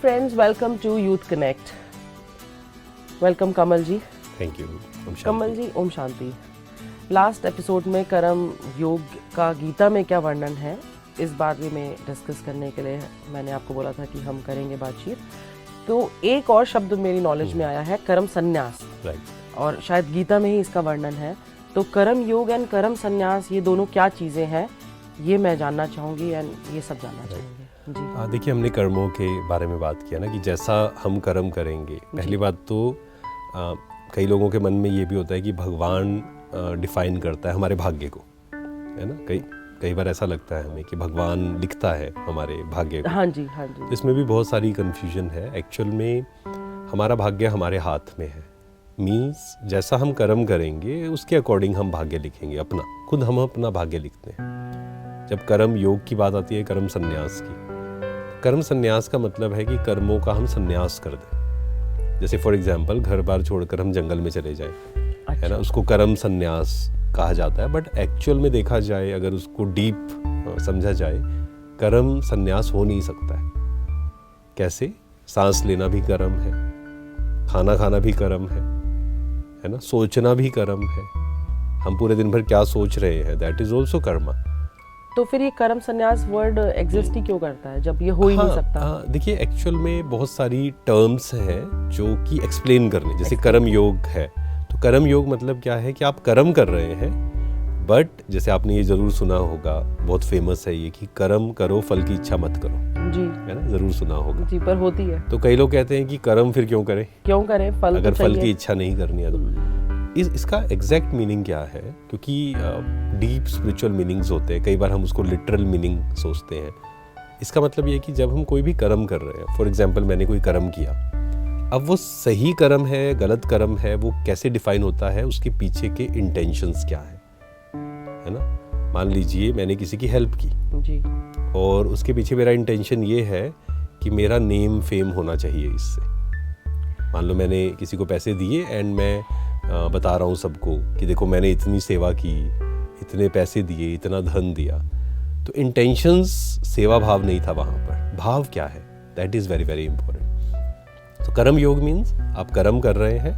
friends, welcome to Youth Connect. Welcome Kamal ji. Thank you. Kamal ji, ओम शांति। Last episode में कर्म योग का गीता में क्या वर्णन है, इस बारे में डिस्कस करने के लिए मैंने आपको बोला था कि हम करेंगे बातचीत। तो एक और शब्द मेरी नॉलेज में आया है, कर्म संन्यास। और शायद गीता में ही इसका वर्णन है। तो कर्म योग एंड कर्म संन्यास, ये दोनों क्या चीज़ें हैं, ये मैं जानना चाहूँगी एंड ये सब जानना चाहूँगी जी। देखिए, हमने कर्मों के बारे में बात किया ना कि जैसा हम कर्म करेंगे। पहली बात तो कई लोगों के मन में ये भी होता है कि भगवान डिफाइन करता है हमारे भाग्य को, है ना। कई बार ऐसा लगता है हमें कि भगवान लिखता है हमारे भाग्य को। हाँ जी, हाँ जी। तो इसमें भी बहुत सारी कन्फ्यूजन है। एक्चुअल में हमारा भाग्य हमारे हाथ में है। मीन्स जैसा हम कर्म करेंगे उसके अकॉर्डिंग हम भाग्य लिखेंगे अपना, खुद हम अपना भाग्य लिखते हैं। जब कर्म योग की बात आती है, कर्म संन्यास की, कर्म संन्यास का मतलब है कि कर्मों का हम संन्यास कर दें। जैसे फॉर एग्जांपल, घर बार छोड़कर हम जंगल में चले जाएं, है ना, उसको कर्म संन्यास कहा जाता है। बट एक्चुअल में देखा जाए, अगर उसको डीप समझा जाए, कर्म संन्यास हो नहीं सकता है। कैसे? सांस लेना भी कर्म है, खाना खाना भी कर्म है ना, सोचना भी कर्म है। हम पूरे दिन भर क्या सोच रहे हैं, दैट इज ऑल्सो कर्मा। तो फिर ये कर्म संन्यास वर्ड एग्जिस्ट ही क्यों करता है जब ये हो ही नहीं सकता? देखिए, एक्चुअल में बहुत सारी टर्म्स हैं जो कि एक्सप्लेन करने, जैसे कर्म योग है। तो कर्म योग मतलब क्या है कि आप कर्म कर रहे हैं, बट जैसे आपने ये जरूर सुना होगा, बहुत फेमस है ये, कि कर्म करो फल की इच्छा मत करो जी, है ना, जरूर सुना होगा जी। पर होती है। तो कई लोग कहते हैं कि कर्म फिर क्यों करें, फल अगर तो फल की इच्छा नहीं करनी है तो। इसका एग्जैक्ट मीनिंग क्या है? क्योंकि डीप स्पिरिचुअल मीनिंग्स होते हैं, कई बार हम उसको लिटरल मीनिंग सोचते हैं। इसका मतलब ये है कि जब हम कोई भी कर्म कर रहे हैं, फॉर एग्जांपल मैंने कोई कर्म किया, अब वो सही कर्म है गलत कर्म है, वो कैसे डिफाइन होता है, उसके पीछे के इंटेंशंस क्या है ना। मान लीजिए मैंने किसी की हेल्प की जी, और उसके पीछे मेरा इंटेंशन ये है कि मेरा नेम फेम होना चाहिए इससे। मान लो मैंने किसी को पैसे दिए एंड मैं बता रहा हूँ सबको कि देखो मैंने इतनी सेवा की, इतने पैसे दिए, इतना धन दिया। तो इंटेंशंस, सेवा भाव नहीं था वहाँ पर। भाव क्या है, that is very very important. तो कर्म योग मीन्स आप कर्म कर रहे हैं,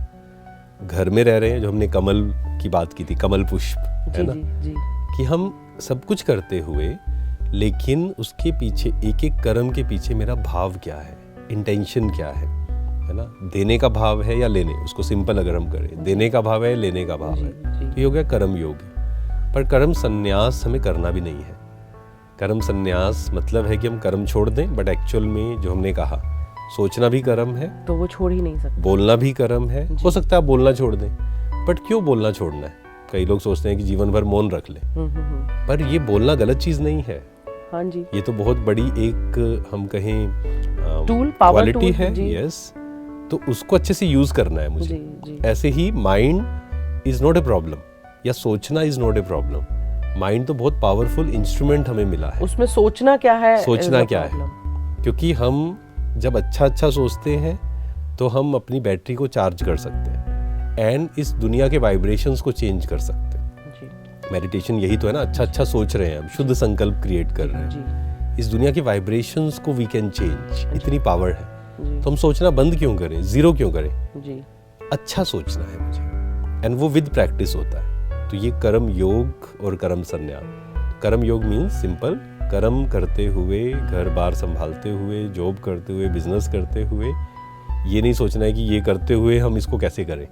घर में रह रहे हैं, जो हमने कमल की बात की थी, कमल पुष्प, है ना जी। कि हम सब कुछ करते हुए, लेकिन उसके पीछे, एक एक कर्म के पीछे मेरा भाव क्या है, इंटेंशन क्या है ना। देने का भाव है या लेने, उसको सिंपल अगर हम करें, देने का भाव है, लेने का भाव है, तो ये हो गया कर्म योगी। पर कर्म संन्यास हमें करना भी नहीं है। कर्म संन्यास मतलब है कि हम कर्म छोड़ दें, बट एक्चुअल में जो हमने कहा, सोचना भी कर्म है, तो वो छोड़ ही नहीं सकते। बोलना भी कर्म है। हो सकता है आप बोलना छोड़ दें, बट क्यों बोलना छोड़ना है? कई लोग सोचते हैं कि जीवन भर मौन रख लें, पर ये बोलना गलत चीज नहीं है। हाँ जी, ये तो बहुत बड़ी एक हम कहें टूल, क्वालिटी है। यस, तो उसको अच्छे से यूज करना है मुझे जी। ऐसे ही mind is not a problem, या सोचना is not a problem. Mind तो बहुत पावरफुल इंस्ट्रूमेंट हमें मिला है। उसमें सोचना क्या है, सोचना क्या है, क्योंकि हम जब अच्छा सोचते हैं तो हम अपनी बैटरी को चार्ज कर सकते हैं एंड इस दुनिया के वाइब्रेशंस को चेंज कर सकते हैं। मेडिटेशन यही तो है ना, अच्छा सोच रहे हैं हम, शुद्ध संकल्प क्रिएट कर रहे हैं, इस दुनिया के वाइब्रेशंस को वी कैन चेंज। इतनी पावर है, तो हम सोचना बंद क्यों करें, जीरो क्यों करें जी। अच्छा सोचना है मुझे, एंड वो विद प्रैक्टिस होता है। तो ये कर्म योग और कर्म संन्यास। कर्म योग मीन्स सिंपल, कर्म करते हुए, घर बार संभालते हुए, जॉब करते हुए, बिजनेस करते हुए, ये नहीं सोचना है कि ये करते हुए हम इसको कैसे करें,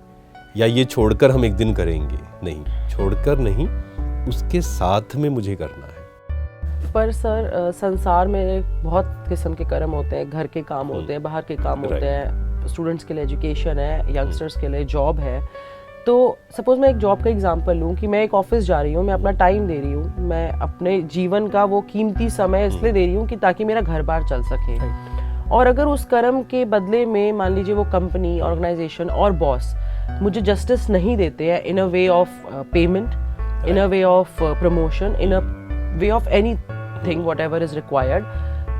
या ये छोड़कर हम एक दिन करेंगे। नहीं, छोड़कर नहीं, उसके साथ में मुझे करना है। पर सर, संसार में बहुत किस्म के कर्म होते हैं, घर के काम होते हैं, बाहर के काम होते हैं, स्टूडेंट्स के लिए एजुकेशन है, यंगस्टर्स के लिए जॉब है। तो सपोज मैं एक जॉब का एग्जांपल लूँ कि मैं एक ऑफिस जा रही हूँ, मैं अपना टाइम दे रही हूँ, मैं अपने जीवन का वो कीमती समय इसलिए दे रही हूँ कि ताकि मेरा घर बार चल सके। और अगर उस कर्म के बदले में मान लीजिए वो कंपनी, ऑर्गेनाइजेशन और बॉस मुझे जस्टिस नहीं देते हैं in a way of payment, in a way of promotion, in a way of anything whatever is required,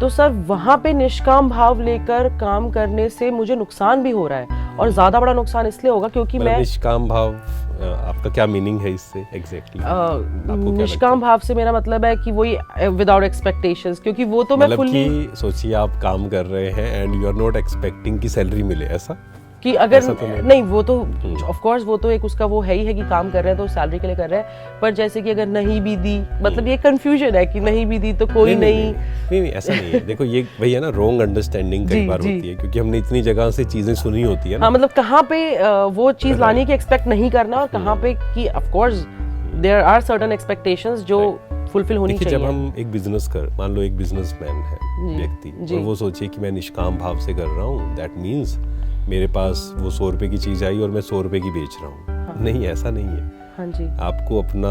तो सर वहाँ पे निष्काम भाव लेकर काम करने से मुझे नुकसान भी हो रहा है और ज़्यादा बड़ा नुकसान इसलिए होगा क्योंकि मैं निष्काम भाव, आपका क्या मीनिंग है इससे एग्जैक्टली? निष्काम भाव से मेरा मतलब है कि वही विदाउट एक्सपेक्टेशंस, क्योंकि वो तो मैं मतलब फुल्ली कि सोचिए आप काम कर रहे हैं and you are not expecting कि सैलरी मिले, ऐसा कि अगर तो नहीं वो तो ऑफ कोर्स वो तो एक उसका वो है ही है कि काम कर रहे हैं तो सैलरी के लिए कर रहे हैं, पर जैसे कि अगर नहीं भी दी, मतलब ये कंफ्यूजन है कि नहीं भी दी तो कोई नहीं ऐसा नहीं है। देखो ये वही है ना, रॉन्ग अंडरस्टैंडिंग कई बार होती है क्योंकि हमने इतनी जगह से चीजें सुनी होती है ना। हाँ, मतलब कहाँ पे वो चीज लाने की एक्सपेक्ट नहीं करना और कहाँ पे कि of course there are certain expectations जो फुलफिल होनी चाहिए। जब हम एक बिजनेस मान लो एक बिजनेसमैन है व्यक्ति, और वो सोचिए कि मैं निष्काम भाव से कर रहा हूँ, दैट मीन्स मेरे पास वो 100 रुपए की चीज आई और मैं 100 रुपए की बेच रहा हूँ। हाँ। नहीं, ऐसा नहीं है। हाँ जी। आपको अपना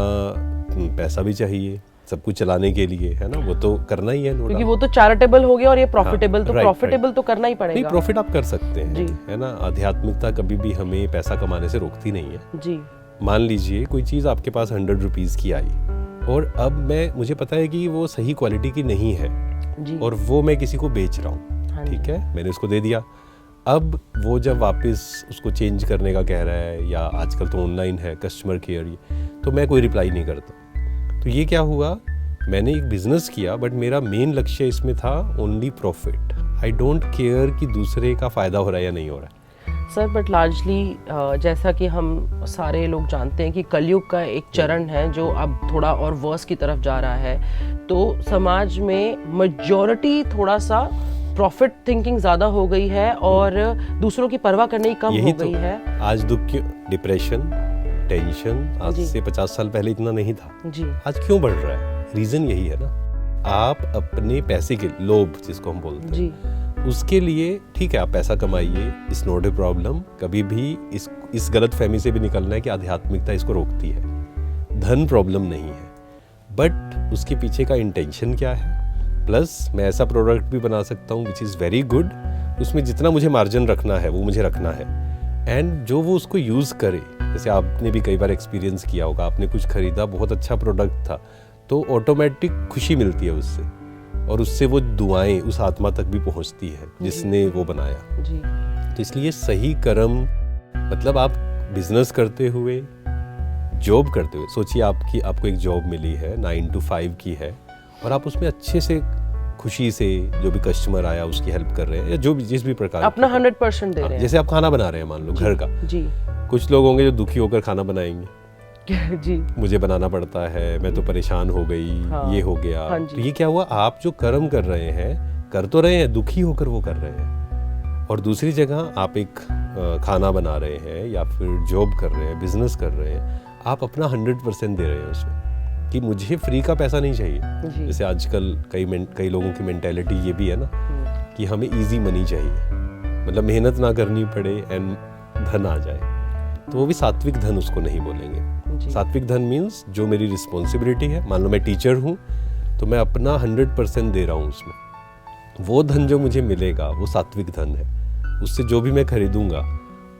पैसा भी चाहिए सब कुछ चलाने के लिए, है ना, वो तो करना ही है, क्योंकि वो तो चैरिटेबल हो गया और ये प्रॉफिटेबल। हाँ, तो प्रॉफिटेबल तो करना ही पड़ेगा। नहीं, प्रॉफिट आप कर सकते हैं, है ना। आध्यात्मिकता कभी भी हमें पैसा कमाने से रोकती नहीं है जी। मान लीजिए कोई चीज आपके पास 100 रुपीज की आई और अब मुझे पता है कि वो सही क्वालिटी की नहीं है जी, और वो मैं किसी को बेच रहा हूँ, ठीक है, मैंने उसको दे दिया। अब वो जब वापस उसको चेंज करने का कह रहा है, या आजकल तो ऑनलाइन है कस्टमर केयर, तो मैं कोई रिप्लाई नहीं करता। तो ये क्या हुआ, मैंने एक बिजनेस किया बट मेरा मेन लक्ष्य इसमें था only profit. I don't care कि दूसरे का फ़ायदा हो रहा है या नहीं हो रहा है। सर बट लार्जली जैसा कि हम सारे लोग जानते हैं कि कलयुग का एक चरण है जो अब थोड़ा और वर्स की तरफ जा रहा है, तो समाज में मेजॉरिटी थोड़ा सा प्रॉफिट थिंकिंग ज्यादा हो गई है और दूसरों की परवाह करने की कम हो गई है। आज दुख क्यों, डिप्रेशन, टेंशन आज से 50 साल पहले इतना नहीं था जी। आज क्यों बढ़ रहा है? रीजन यही है ना, आप अपने पैसे के लोभ जिसको हम बोलते हैं जी, उसके लिए ठीक है आप पैसा कमाइए, इट्स नॉट ए प्रॉब्लम। कभी भी इस गलत फहमी से भी निकलना है कि आध्यात्मिकता इसको रोकती है। धन प्रॉब्लम नहीं है, बट उसके पीछे का इंटेंशन क्या है। प्लस मैं ऐसा प्रोडक्ट भी बना सकता हूँ विच इज़ वेरी गुड, उसमें जितना मुझे मार्जिन रखना है वो मुझे रखना है, एंड जो वो उसको यूज़ करे। जैसे आपने भी कई बार एक्सपीरियंस किया होगा, आपने कुछ खरीदा, बहुत अच्छा प्रोडक्ट था, तो ऑटोमेटिक खुशी मिलती है उससे, और उससे वो दुआएं उस आत्मा तक भी पहुंचती है जिसने वो बनाया जी। तो इसलिए सही कर्म, मतलब आप बिजनेस करते हुए, जॉब करते हुए, सोचिए आपको एक जॉब मिली है 9 to 5 की है, और आप उसमें अच्छे से खुशी से जो भी कस्टमर आया उसकी हेल्प कर रहे हैं, या जो भी जिस भी प्रकार अपना 100% दे रहे हैं। जैसे आप खाना बना रहे हैं मान लो घर का जी, कुछ लोग होंगे जो दुखी होकर खाना बनाएंगे जी, मुझे बनाना पड़ता है, मैं तो परेशान हो गई, हाँ, ये हो गया। हाँ, तो ये क्या हुआ, आप जो कर्म कर रहे हैं, कर तो रहे हैं, दुखी होकर वो कर रहे हैं। और दूसरी जगह आप एक खाना बना रहे हैं या फिर जॉब कर रहे हैं, बिजनेस कर रहे हैं, आप अपना 100% दे रहे हैं उसमें कि मुझे फ्री का पैसा नहीं चाहिए। जैसे आजकल कई लोगों की मेंटालिटी ये भी है ना कि हमें इजी मनी चाहिए, मतलब मेहनत ना करनी पड़े एंड धन आ जाए, तो वो भी सात्विक धन उसको नहीं बोलेंगे। सात्विक धन मीन्स जो मेरी रिस्पॉन्सिबिलिटी है, मान लो मैं टीचर हूँ तो मैं अपना 100% दे रहा हूँ उसमें, वो धन जो मुझे मिलेगा वो सात्विक धन है। उससे जो भी मैं खरीदूंगा,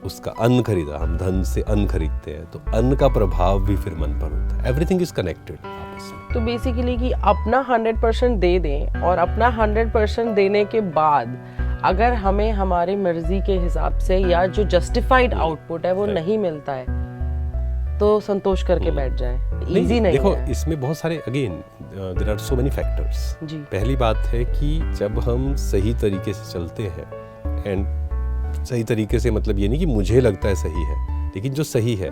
उसका अन्न खरीदा, हम धन से अन्न खरीदते हैं, तो अन्न का प्रभाव भी फिर मन पर होता है। एवरीथिंग इज कनेक्टेड आपस में। तो बेसिकली कि अपना 100% दे दें, और अपना 100% देने के बाद अगर हमें हमारी मर्जी के हिसाब से या जो जस्टिफाइड आउटपुट है वो नहीं मिलता है तो संतोष करके बैठ जाए, इजी नहीं देखो है। इसमें बहुत सारे again there are so many factors. पहली बात है कि जब हम सही तरीके से चलते हैं, एंड सही तरीके से मतलब ये नहीं कि मुझे लगता है सही है, लेकिन जो सही है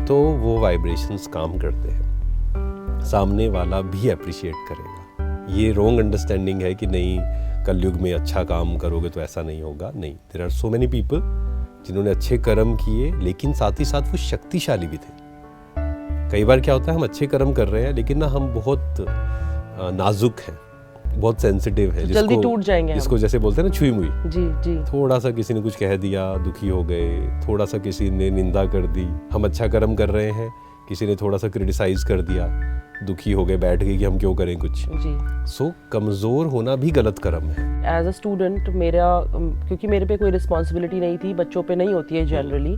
तो वो वाइब्रेशंस काम करते हैं, सामने वाला भी अप्रिशिएट करेगा। ये रॉन्ग अंडरस्टैंडिंग है कि नहीं कलयुग में अच्छा काम करोगे तो ऐसा नहीं होगा। नहीं, there are so many people जिन्होंने अच्छे कर्म किए, लेकिन साथ ही साथ वो शक्तिशाली भी थे। कई बार क्या होता है, हम अच्छे कर्म कर रहे हैं लेकिन ना हम बहुत नाजुक हैं, बहुत सेंसिटिव है, जल्दी टूट जाएंगे, जिसको जैसे बोलते हैं ना छुई मुई जी। थोड़ा सा किसी ने कुछ कह दिया, दुखी हो गए, थोड़ा सा किसी ने निंदा कर दी, हम अच्छा कर्म कर रहे हैं, किसी ने थोड़ा सा क्रिटिसाइज कर दिया, दुखी हो गए, बैठ गए कि हम क्यों करें कुछ जी। सो कमजोर होना भी गलत कर्म है। एज अ स्टूडेंट क्योंकि मेरे पे कोई रिस्पॉन्सिबिलिटी नहीं थी, बच्चों पे नहीं होती है जनरली,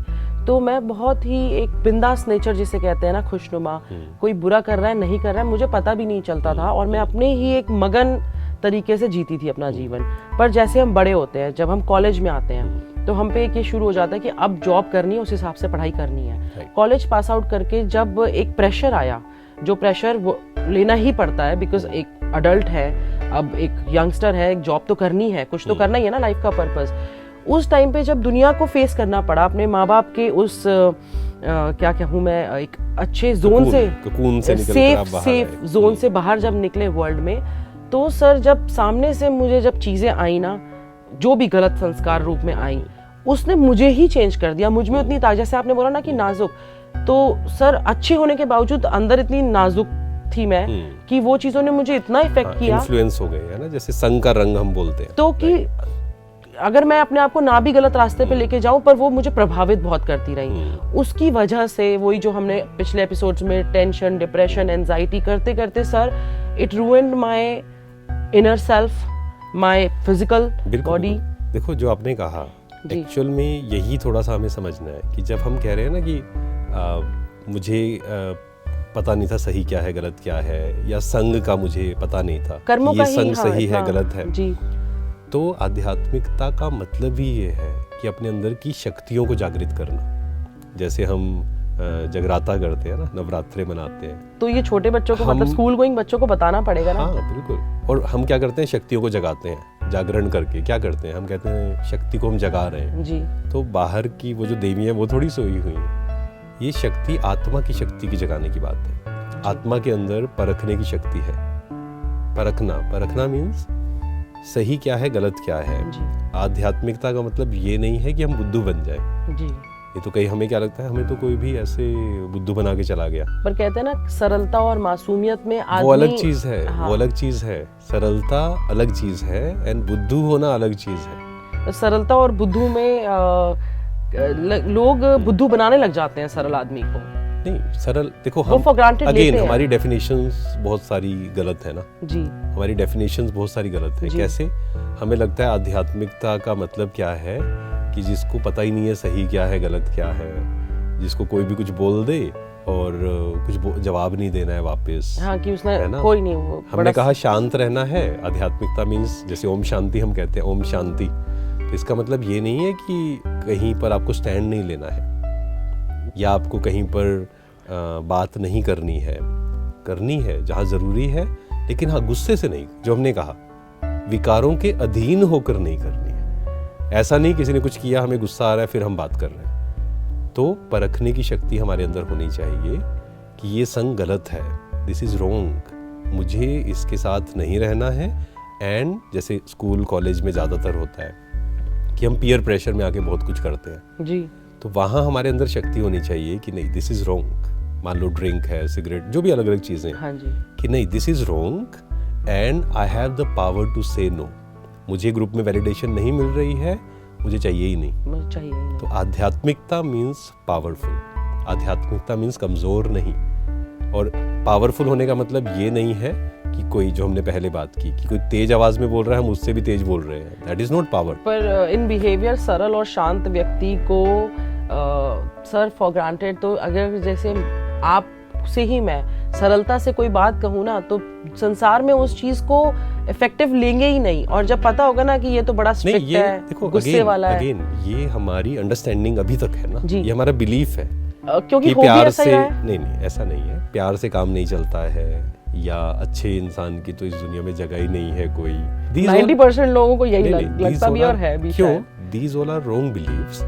तो मैं बहुत ही एक बिंदास नेचर जिसे कहते हैं ना, खुशनुमा, कोई बुरा कर रहा है नहीं कर रहा है मुझे पता भी नहीं चलता था, और मैं अपने ही एक मगन तरीके से जीती थी अपना जीवन। पर जैसे हम बड़े होते हैं, जब हम कॉलेज में आते हैं तो हम पे एक ये शुरू हो जाता है कि अब जॉब करनी है, उस हिसाब से पढ़ाई करनी है। कॉलेज पास आउट करके जब एक प्रेशर आया, जो प्रेशर वो लेना ही पड़ता है, बिकॉज एक अडल्ट है, अब एक यंगस्टर है, एक जॉब तो करनी है, कुछ तो करना ही है ना लाइफ का पर्पस। उस टाइम पे जब दुनिया को फेस करना पड़ा, अपने माँ बाप के उस क्या कहूँ मैं, एक अच्छे जोन से सेफ जोन से बाहर जब निकले वर्ल्ड में, तो सर जब सामने से मुझे जब चीजें आई ना, जो भी गलत संस्कार रूप में आई, उसने मुझे ही चेंज कर दिया। मुझ में उतनी जैसे आपने बोला ना कि नाजुक, तो सर अच्छे होने के बावजूद अंदर इतनी नाजुक थी मैं कि वो चीजों ने मुझे इतना इफेक्ट किया, इन्फ्लुएंस हो गए है ना, जैसे संग का रंग हम बोलते हैं, तो कि अगर मैं अपने आप को ना भी गलत रास्ते पे लेके जाऊं, पर वो मुझे प्रभावित बहुत करती रही। उसकी वजह से वही जो हमने पिछले एपिसोड्स में टेंशन, डिप्रेशन, एंजाइटी करते करते sir it ruined my inner self, my physical body. देखो जो आपने कहा, एक्चुअल में यही थोड़ा सा हमें समझना है कि जब हम कह रहे हैं ना कि मुझे पता नहीं था सही क्या है गलत क्या है, या संग का मुझे पता नहीं था कर्मों ये का संग सही है गलत है जी। तो आध्यात्मिकता का मतलब ही ये है कि अपने अंदर की शक्तियों को जागृत करना। जैसे हम जगराता करते हैं ना, नवरात्रे मनाते हैं, तो ये छोटे बच्चों को, मतलब स्कूल गोइंग बच्चों को बताना पड़ेगा ना। हाँ बिल्कुल। और हम क्या करते हैं, शक्तियों को जगाते हैं, जागरण करके क्या करते हैं, हम कहते हैं शक्ति को हम जगा रहे हैं जी। तो बाहर की वो जो देवी है वो थोड़ी सोई हुई है, ये शक्ति आत्मा की शक्ति की जगाने की बात है। आत्मा के अंदर परखने की शक्ति है। परखना मीन्स सही क्या है गलत क्या है। आध्यात्मिकता का मतलब ये नहीं है कि हम बुद्धू बन जाए जी। ये तो कहीं हमें क्या लगता है, हमें तो कोई भी ऐसे बुद्धू बना के चला गया। पर कहते हैं ना सरलता और मासूमियत में आदमी, वो अलग चीज है। हाँ। वो अलग चीज है, सरलता अलग चीज है एंड बुद्धू होना अलग चीज है। सरलता और बुद्धू में लोग बुद्धू बनाने लग जाते हैं सरल आदमी को। नहीं, सरल देखो हम अगेन हमारी डेफिनेशंस बहुत सारी गलत है ना जी। हमारी डेफिनेशंस बहुत सारी गलत है। कैसे हमें लगता है आध्यात्मिकता का मतलब क्या है कि जिसको पता ही नहीं है सही क्या है गलत क्या है, जिसको कोई भी कुछ बोल दे और कुछ जवाब नहीं देना है वापस। हाँ, कि उसने है ना? कोई नहीं, वो हमने कहा शांत रहना है। आध्यात्मिकता मीन्स जैसे ओम शांति हम कहते हैं, ओम शांति, तो इसका मतलब ये नहीं है कि कहीं पर आपको स्टैंड नहीं लेना है या आपको कहीं पर बात नहीं करनी है जहाँ ज़रूरी है, लेकिन हाँ गुस्से से नहीं, जो हमने कहा विकारों के अधीन होकर नहीं करनी है। ऐसा नहीं किसी ने कुछ किया हमें गुस्सा आ रहा है फिर हम बात कर रहे हैं। तो परखने की शक्ति हमारे अंदर होनी चाहिए कि ये संग गलत है, दिस इज़ रॉन्ग, मुझे इसके साथ नहीं रहना है। एंड जैसे स्कूल कॉलेज में ज़्यादातर होता है कि हम पीयर प्रेशर में आके बहुत कुछ करते हैं जी। तो वहाँ हमारे अंदर शक्ति होनी चाहिए कि नहीं दिस इज़ रॉन्ग। मान लो ड्रिंक है, सिगरेट, जो भी अलग अलग चीज़ें, हाँ जी, कि नहीं this is wrong and I have the power to say no. मुझे ग्रुप में वैलिडेशन नहीं मिल रही है, मुझे चाहिए ही नहीं, मुझे चाहिए ही नहीं। तो आध्यात्मिकता मीन्स पावरफुल। आध्यात्मिकता मीन्स कमज़ोर नहीं। और पावरफुल होने का मतलब ये नहीं है कि कोई, जो हमने पहले बात की, कि कोई तेज आवाज में बोल रहा है हम उससे भी तेज बोल रहे हैं, दैट इज नॉट पावर। पर इन बिहेवियर सरल और शांत व्यक्ति को सर फॉर ग्रांटेड, तो अगर जैसे आप से ही मैं सरलता से कोई बात कहूँ ना, तो संसार में उस चीज को इफेक्टिव लेंगे ही नहीं। और जब पता होगा ना कि ये तो बड़ा स्ट्रिक्ट है, गुस्से वाला है, ये हमारी अंडरस्टैंडिंग अभी तक है ना, ये हमारा बिलीफ है, क्योंकि प्यार से नहीं, ऐसा नहीं है, प्यार से काम नहीं चलता है, या अच्छे इंसान की तो इस दुनिया में जगह ही नहीं है कोई। 90% लोगों को यही लगता भी और है भी। क्यों? These all are wrong beliefs।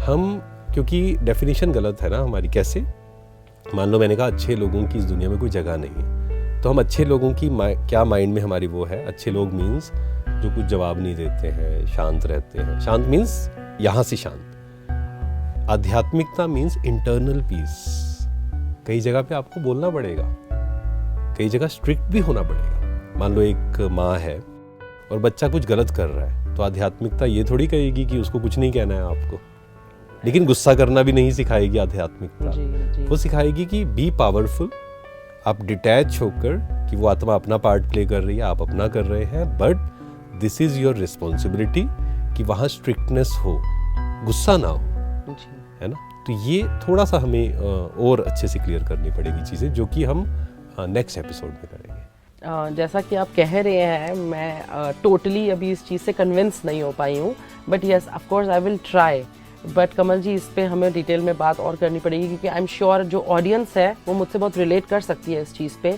हम, क्योंकि डेफिनेशन गलत है ना हमारी। कैसे? मान लो मैंने कहा अच्छे लोगों की इस दुनिया में कोई जगह नहीं है, तो हम अच्छे लोगों की क्या माइंड में हमारी वो है, अच्छे लोग मीन्स जो कुछ जवाब नहीं देते हैं, शांत रहते हैं। शांत मीन्स यहाँ से शांत। आध्यात्मिकता मीन्स इंटरनल पीस। कई जगह पे आपको बोलना पड़ेगा, कई जगह स्ट्रिक्ट भी होना पड़ेगा। मान लो एक माँ है और बच्चा कुछ गलत कर रहा है, तो आध्यात्मिकता ये थोड़ी कहेगी कि उसको कुछ नहीं कहना है आपको, लेकिन गुस्सा करना भी नहीं सिखाएगी आध्यात्मिकता। वो सिखाएगी कि बी पावरफुल, आप डिटैच होकर, कि वो आत्मा अपना पार्ट प्ले कर रही है, आप अपना कर रहे हैं, but this is your responsibility कि वहाँ स्ट्रिक्टनेस हो, गुस्सा ना हो, है ना। तो ये थोड़ा सा हमें और अच्छे से क्लियर करनी पड़ेगी चीज़ें, जो कि हम नेक्स्ट एपिसोड में करेंगे। जैसा कि आप कह रहे हैं, मैं टोटली अभी इस चीज़ से कन्विंस नहीं हो पाई हूँ, but yes of course I will try. But Kamal ji, इस पे हमें डिटेल में बात और करनी पड़ेगी, क्योंकि आई एम श्योर जो ऑडियंस है वो मुझसे बहुत रिलेट कर सकती है इस चीज़ पे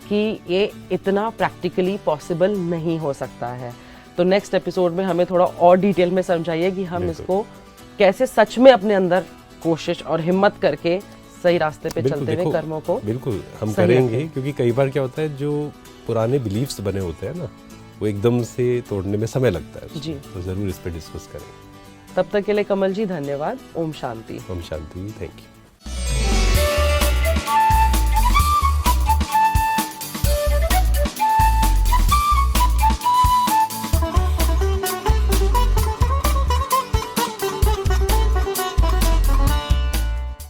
कि ये इतना प्रैक्टिकली पॉसिबल नहीं हो सकता है। तो नेक्स्ट एपिसोड में हमें थोड़ा और डिटेल में समझाइए कि हम इसको कैसे सच में अपने अंदर कोशिश और हिम्मत करके सही रास्ते पे चलते हुए कर्मों को बिल्कुल हम करेंगे, क्योंकि कई बार क्या होता है जो पुराने बिलीफ्स बने होते हैं ना, वो एकदम से तोड़ने में समय लगता है जी। तो ज़रूर इस पे डिस्कस करेंगे। तब तक के लिए कमल जी धन्यवाद। ओम शांति। ओम शांति। Thank you.